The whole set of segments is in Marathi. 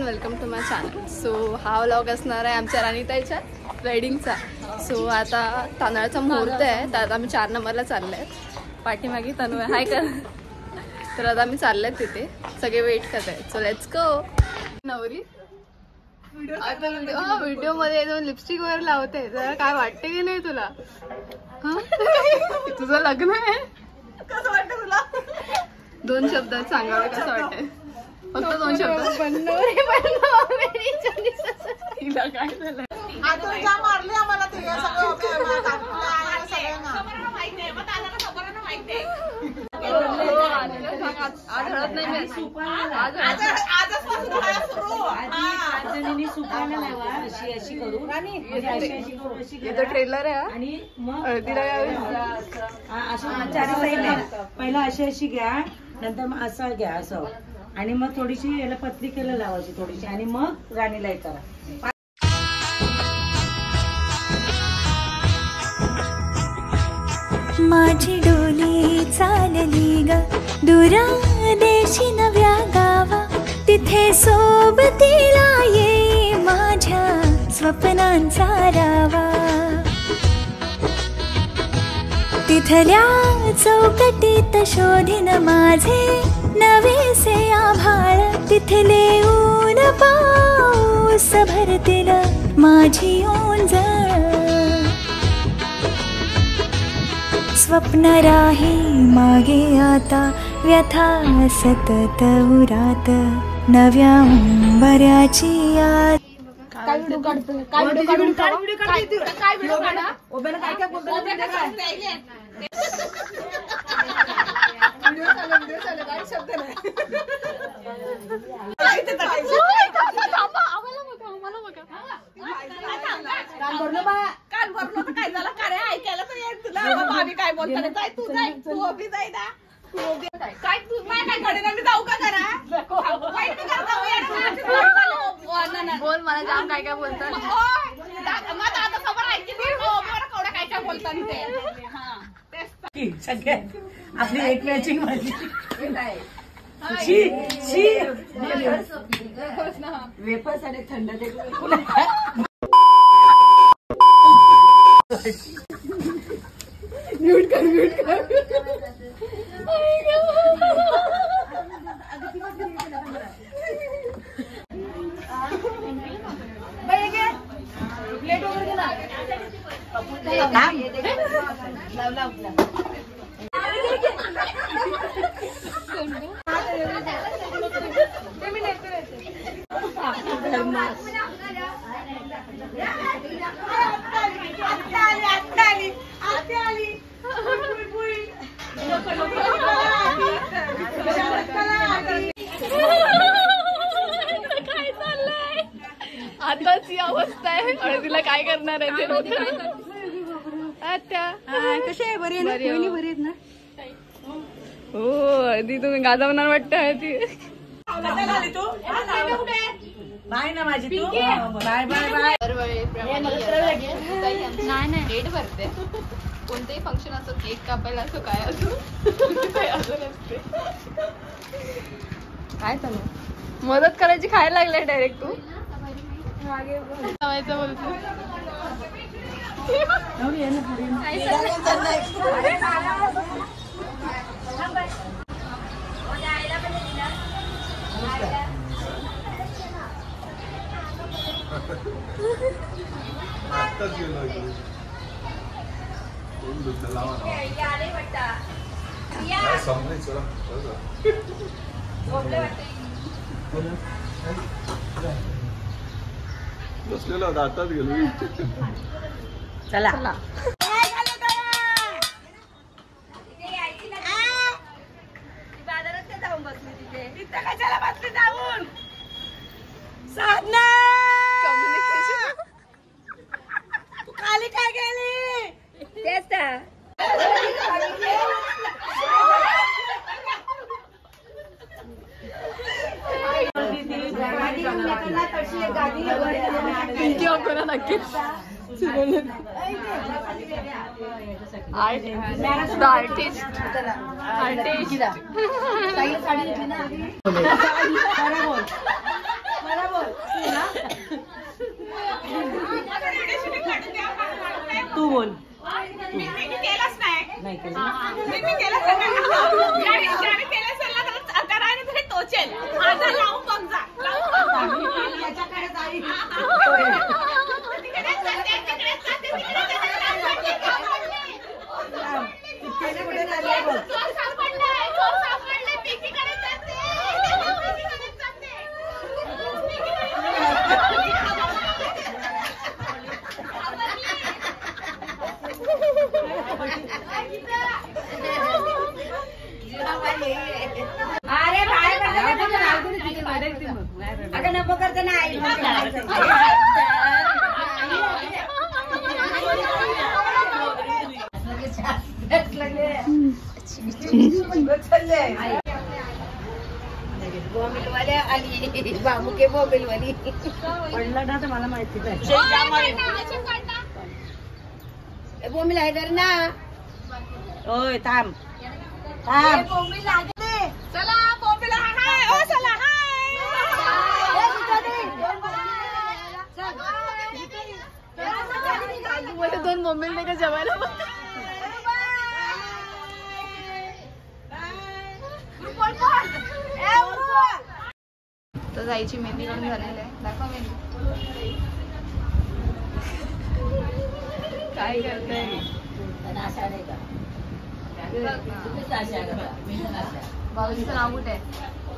Welcome to my channel. So हा व्लॉग असणार आहे आमच्या राणीताईच्या वेडिंगचा. सो आता तांदळाचा मुहूर्त आहे, तर आता आम्ही 4 नंबरला चालले आहेत. पाठीमागे तनू आहे, हाय कर. तर आता आम्ही चालले आहेत तिथे, सगळे वेट करत आहेत. So let's go. नवरी आता व्हिडिओ मध्ये दोन लिपस्टिक वगैरे लावते, जरा काय वाटते की नाही तुला? तुझं लग्न आहे, कसं वाटतं तुला? 2 शब्दात सांगावं कसं वाटतंय? फक्त 2 शब्द. हिला काय झालं? मारले आम्हाला ते आज हळद नाही मी ट्रेलर आहे आणि पहिला अशी घ्या, नंतर मग असं घ्या, असं आणि मग थोडीशी याला पतली केलं लावायची थोडीशी आणि मग राणीला हे करा. माझी डोली चालली ग दुरा देशी नव्या गावा, तिथे सोबतीला ये माझ्या स्वप्नांचा रावा. तिथल्या चौकटीत शोधीन माझे नवेसे आभाळ, तिथले ऊन पाऊस भरतील माझी ओंजळ. स्वप्न राही मागे आता व्यथा सतत उरात, नव्या बऱ्याची याद. काय व्हिडिओ काढतो? काय व्हिडिओ काढून काय व्हिडिओ काढतो? काय व्हिडिओ काढा? ओबेला काय काय बोलतो? व्हिडिओ चालू काय शब्द नाही. कान भरलं बा, कान भरलं तर काय झालं? काय ऐकायला तर येईल तुला? भाभी काय बोलताना जाय तू, जाय तू उभी जाय ना. काय तू काय घडे ना, मी जाऊ का करा? बोल, मला जाम काय काय बोलतात. आता समोर ऐकते काय काय बोलतात ते. सगळ्यात आपली एक मॅचिंग माझी वेपर्स आणि थंड म्यूट कर, म्यूट कर. प्लेट वगैरे गेला आताच ही अवस्था आहे. हळदीला काय करणार आहे ते? कशी आहे? बरी आहे ना? हो, हळदी तुम्ही गाजवणार वाटतं. ती बाय ना माझी, तू बाय बाय बाय. नाही डेट भरते. कोणतेही फंक्शन असो, केक कापायला असो, काय असो, काय चालू मदत करायची, खायला लागलाय डायरेक्ट तू. बोलतो बसलेला होता, आताच गेलो. चला साधना तू खाली काय गेली? तेच नक्कीच तू बोल. केलंच नाही केलं. टोचेल माझा लावून बघ जा अरे अगं नको करते ना आई मोबाईलवाले आली बाबू के मोबाईलवाली पडलं ना तर मला माहिती आहे. मोबाईल आहे तर ना ओय थांब थांब. चला मोबाईल हाय ओ चला हाय दोन मोबाईल नाही का जेवायला तर जायची मेहंदी करून झालेली आहे. दाखवा मेहंदी काय करताय. भाऊजीचं नाव कुठे आहे.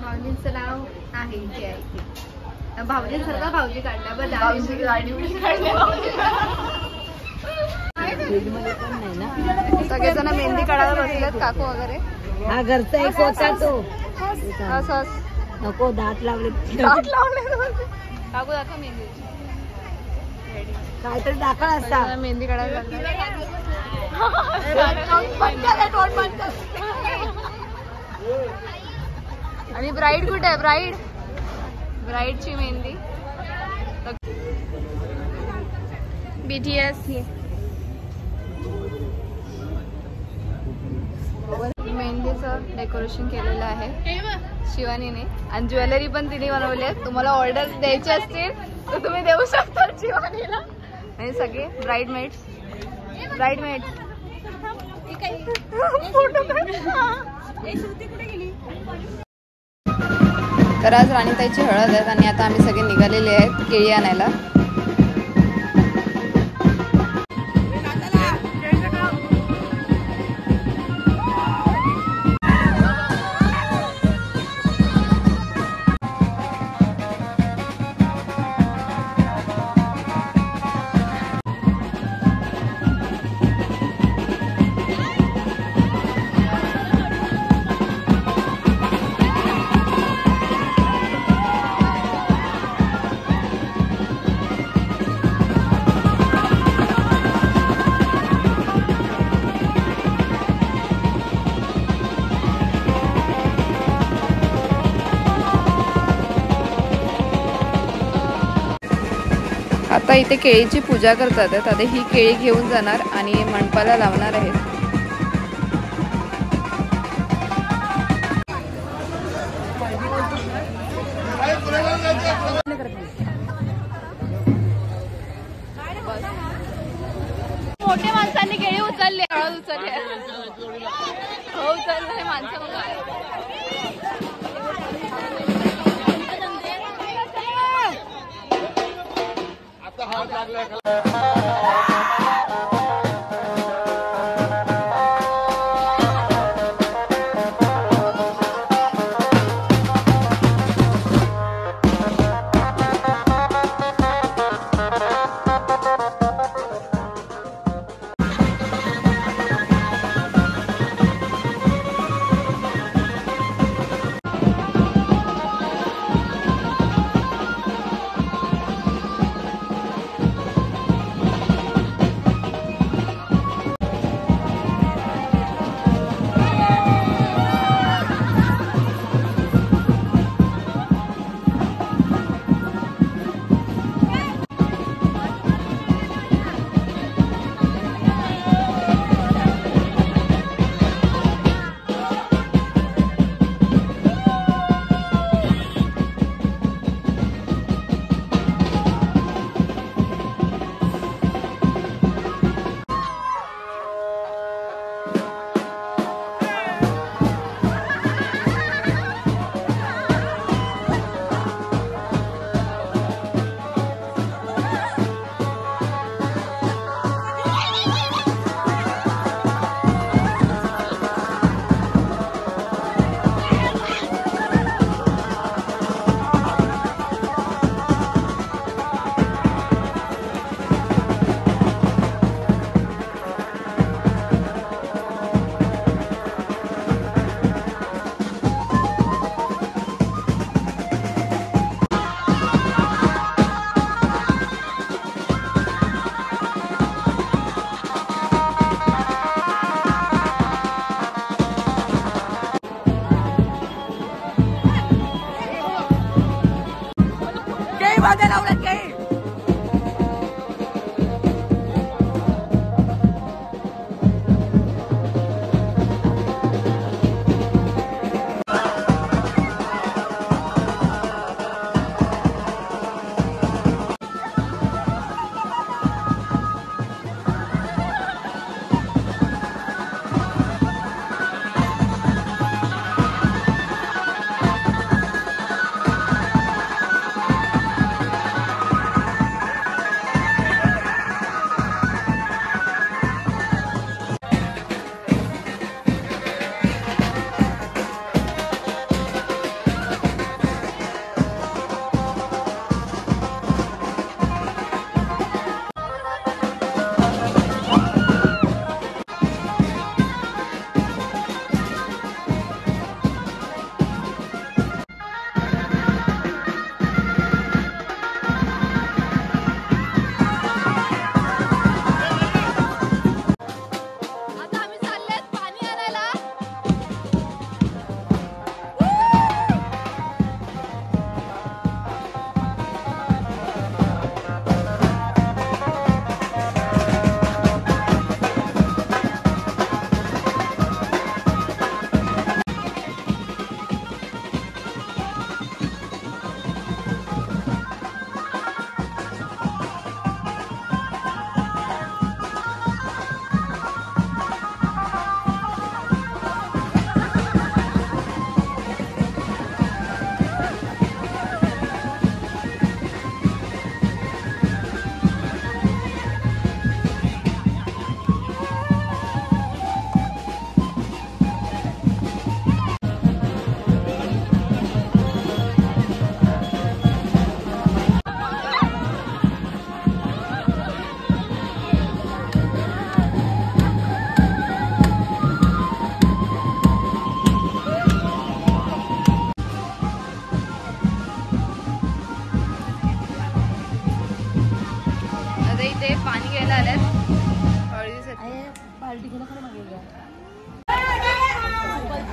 भाऊजींचं नाव आहे इथे आहे. भाऊजींसारखा भाऊजी काढला बरं भाऊजी गाडी सगळेजण मेहंदी काढायला बसलेत काकू वगैरे. हा घरचा एक होता तो असं नको दात लावले काकू दाखवा मेहंदी काहीतरी दाखल असता. मेहंदी काढायला आणि ब्राईड कुठे आहे. ब्राईडची मेहंदी BTS मेहंदीचं डेकोरेशन केलेलं आहे शिवानीने आणि ज्वेलरी पण तिने बनवली आहे. तुम्हाला ऑर्डर द्यायचे असतील तर तुम्ही देऊ शकता शिवानीला. आणि सगळे ब्राईडमेड्स तर आज राणीताईची हळद आहेत आणि आता आम्ही सगळे निघालेले आहेत केळी आणायला. आता इथे केळीची पूजा करतात. आता ही केळी घेऊन जाणार आणि मंडपाला लावणार आहेत. मोठ्या माणसांनी केळी उचलली हळद उचलली हो उचललं हे माणसं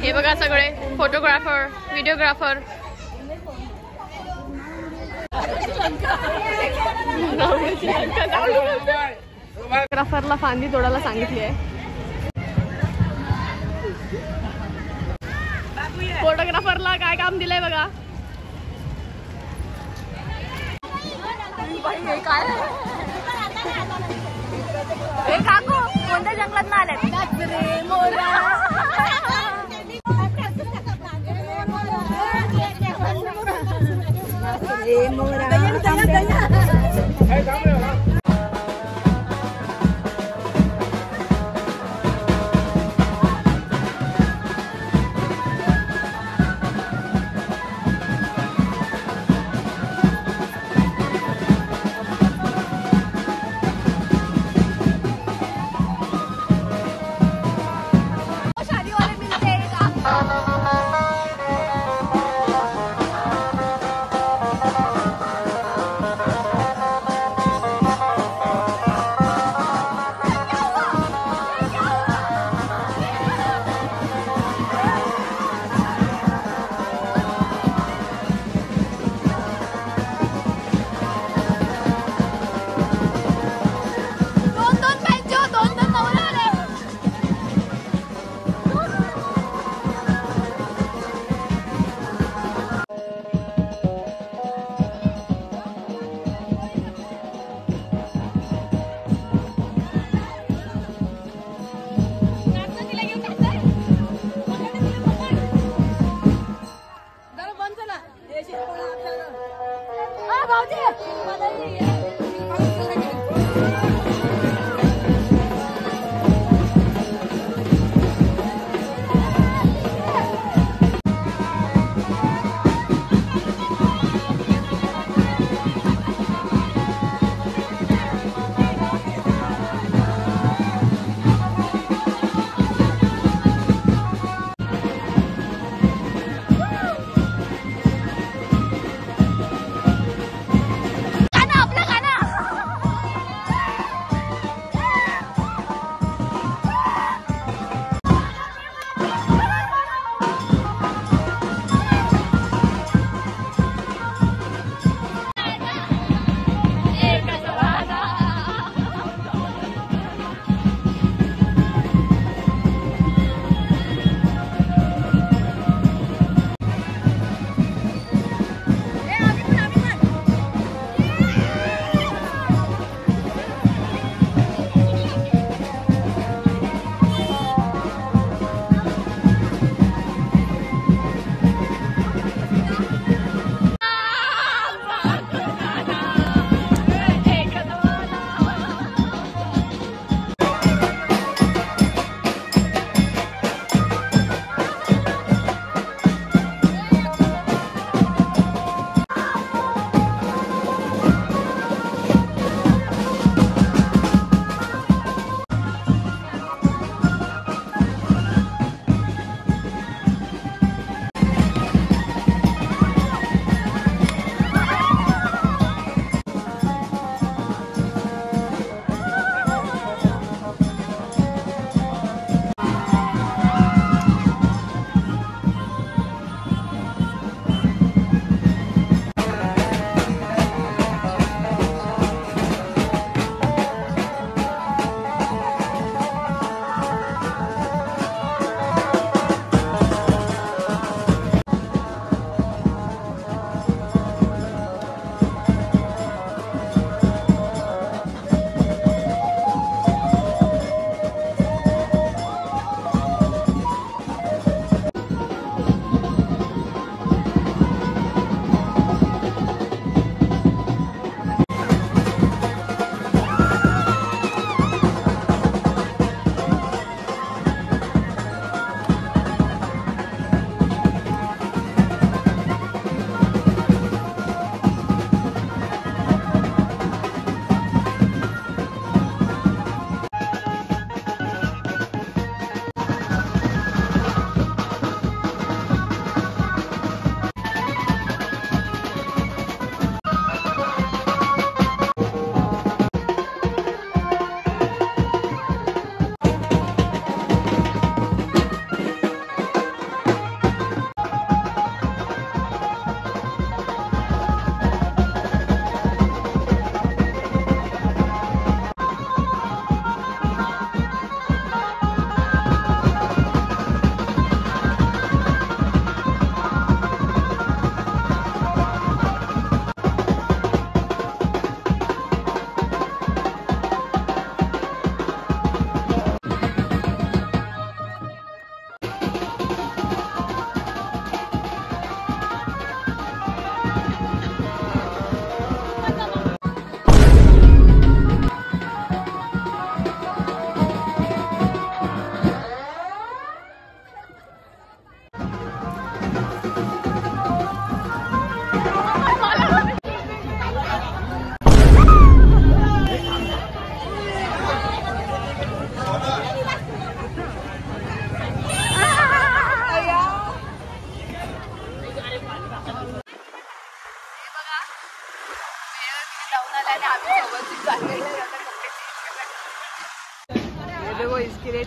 हे बघा सगळे फोटोग्राफर, व्हिडिओग्राफर. फोटोग्राफरला फांदी तोडायला सांगितली आहे. फोटोग्राफरला काय काम दिलंय बघा. काय हे काकू कोणत्या जंगलात आले?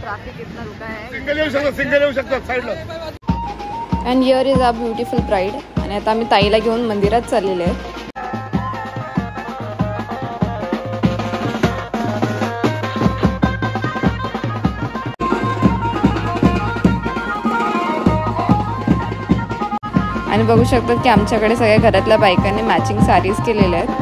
ट्रॅफिक इतना रुका है. सिंगल येऊ शकतात साईडला. And here is a beautiful bride. आणि आता आम्ही ताईला घेऊन मंदिरात चाललेले आहेत. आणि बघू शकतात की आमच्याकडे सगळ्या घरातल्या बायकांनी मॅचिंग साडीज केलेल्या आहेत.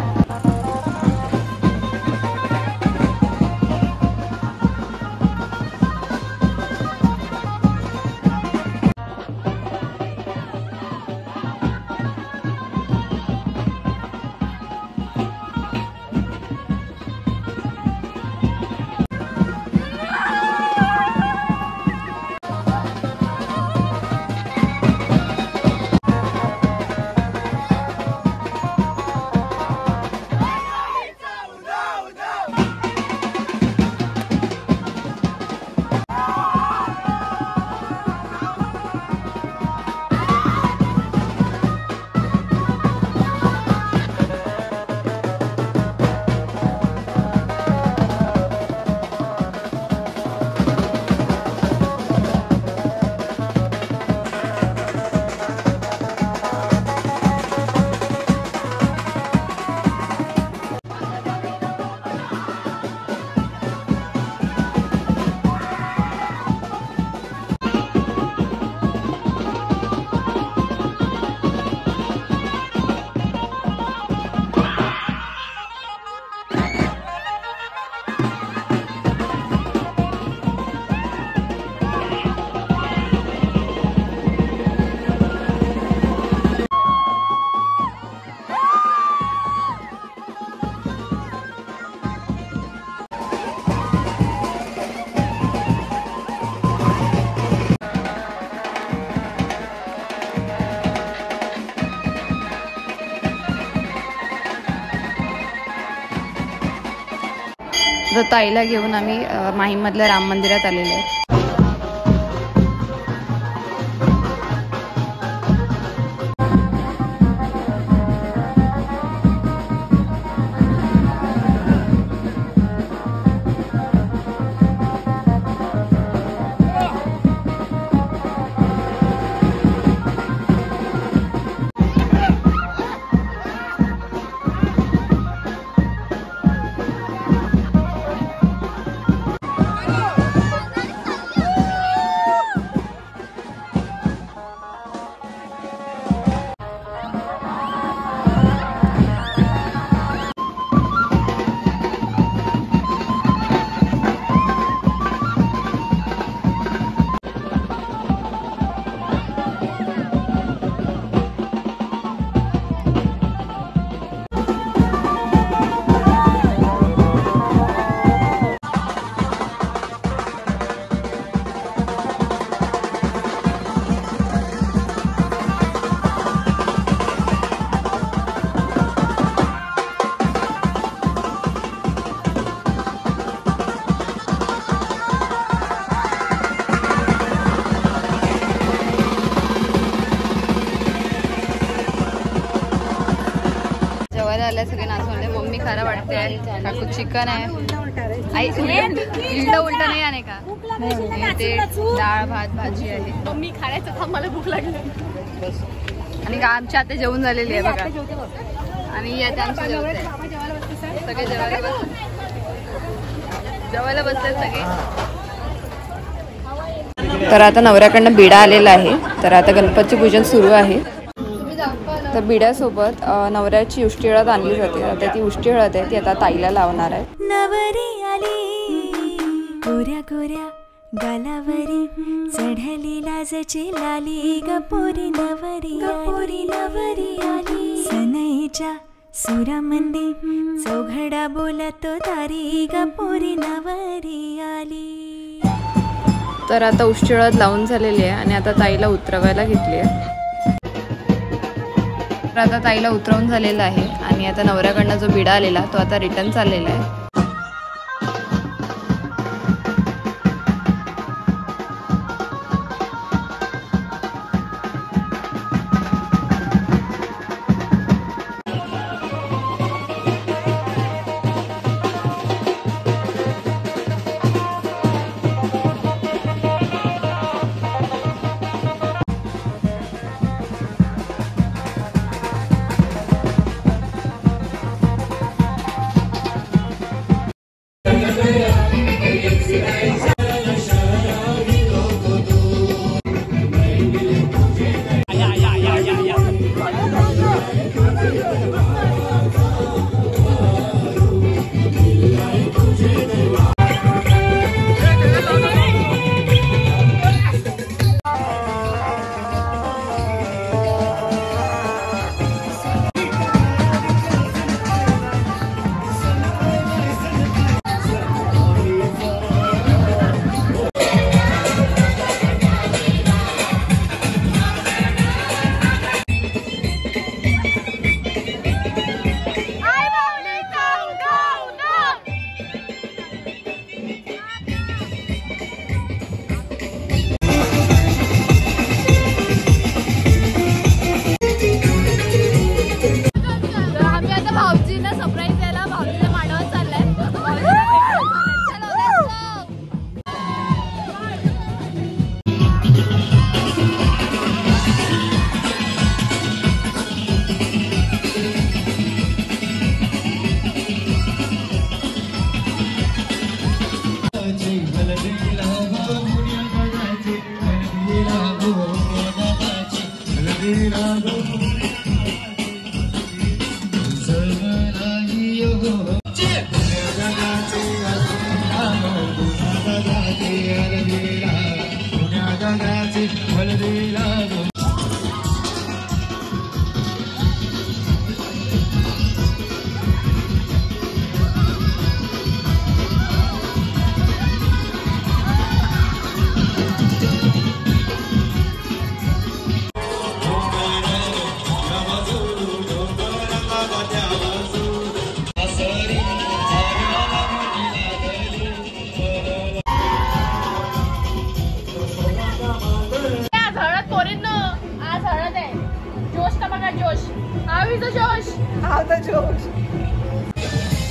तर ताईला घेऊन आम्ही माहीममधल्या राम मंदिरात आलेले आहे. सगळे नाचवले. मम्मी खरं वाटते काकू चिकन आहे. आई उलटा उलटा नाही आणे का ते डाळ भात भाजी आहे. मम्मी खायचं थांब मला भूक लागली. आणि का आमच्या आता जेवण झालेली आहे बघा. आणि आता आमचं जेवण सगळे जेवायला बसतात सगळे. तर आता नवऱ्याकडनं बिडा आलेला आहे. तर आता गणपतीचे पूजन सुरू आहे. तर बिड्यासोबत नवऱ्याची उष्टी हळद आणली जाते. आता ती उष्टी हळद आहे ती आता ताईला लावणार आहे. नवरी आली गोऱ्या गोऱ्या गालावरी चढली लाजची लाली गपोरी नवरी आली सनईच्या सुरामंदी चौघडा बोलतो तारी गपोरी नवरी आली. तर आता उष्टी हळद लावून झालेली आहे आणि आता ताईला उतरवायला घेतली आहे. तर आता ताईला उतरवून झालेला आहे आणि आता नवऱ्याकडनं जो बिडा आलेला तो आता रिटर्न चाललेला आहे.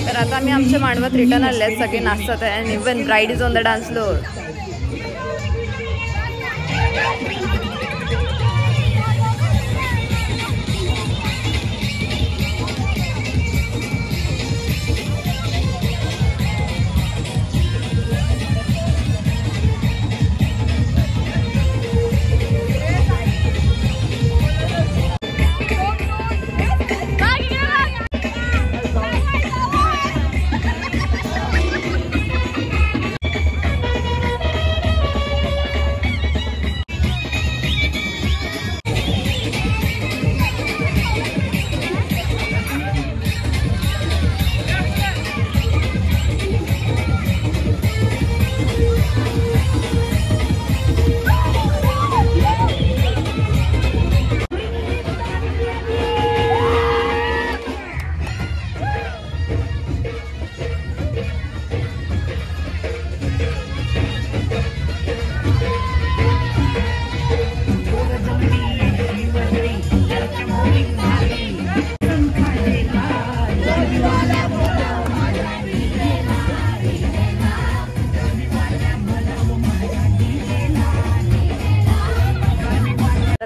तर आता आम्ही आमच्या मांडवात रिटर्न आले आहेत, सगळे नाचतात आहे आणि even bride is on the dance floor.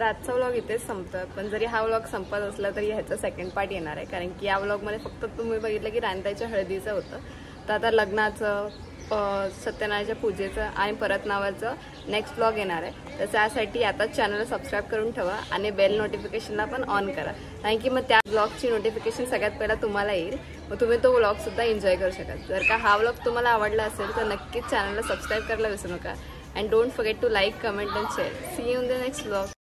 आजचा व्लॉग इथेच संपतं, पण जरी हा व्लॉग संपत असला तरी ह्याचा सेकंड पार्ट येणार आहे, कारण की या व्लॉगमध्ये फक्त तुम्ही बघितलं की राणीताईच्या हळदीचं होतं. तर आता लग्नाचं, सत्यनारायणच्या पूजेचं आणि परत नावाचं नेक्स्ट व्लॉग येणार आहे. तर त्यासाठी आता चॅनलला सबस्क्राईब करून ठेवा आणि बेल नोटिफिकेशनला पण ऑन करा, कारण की मग त्या व्लॉगची नोटिफिकेशन सगळ्यात पहिला तुम्हाला येईल, मग तुम्ही तो व्लॉगसुद्धा एन्जॉय करू शकाल. जर का हा व्लॉग तुम्हाला आवडला असेल तर नक्कीच चॅनलला सबस्क्राईब करायला विसरू नका. And don't forget to like, comment and share. See you in the next vlog.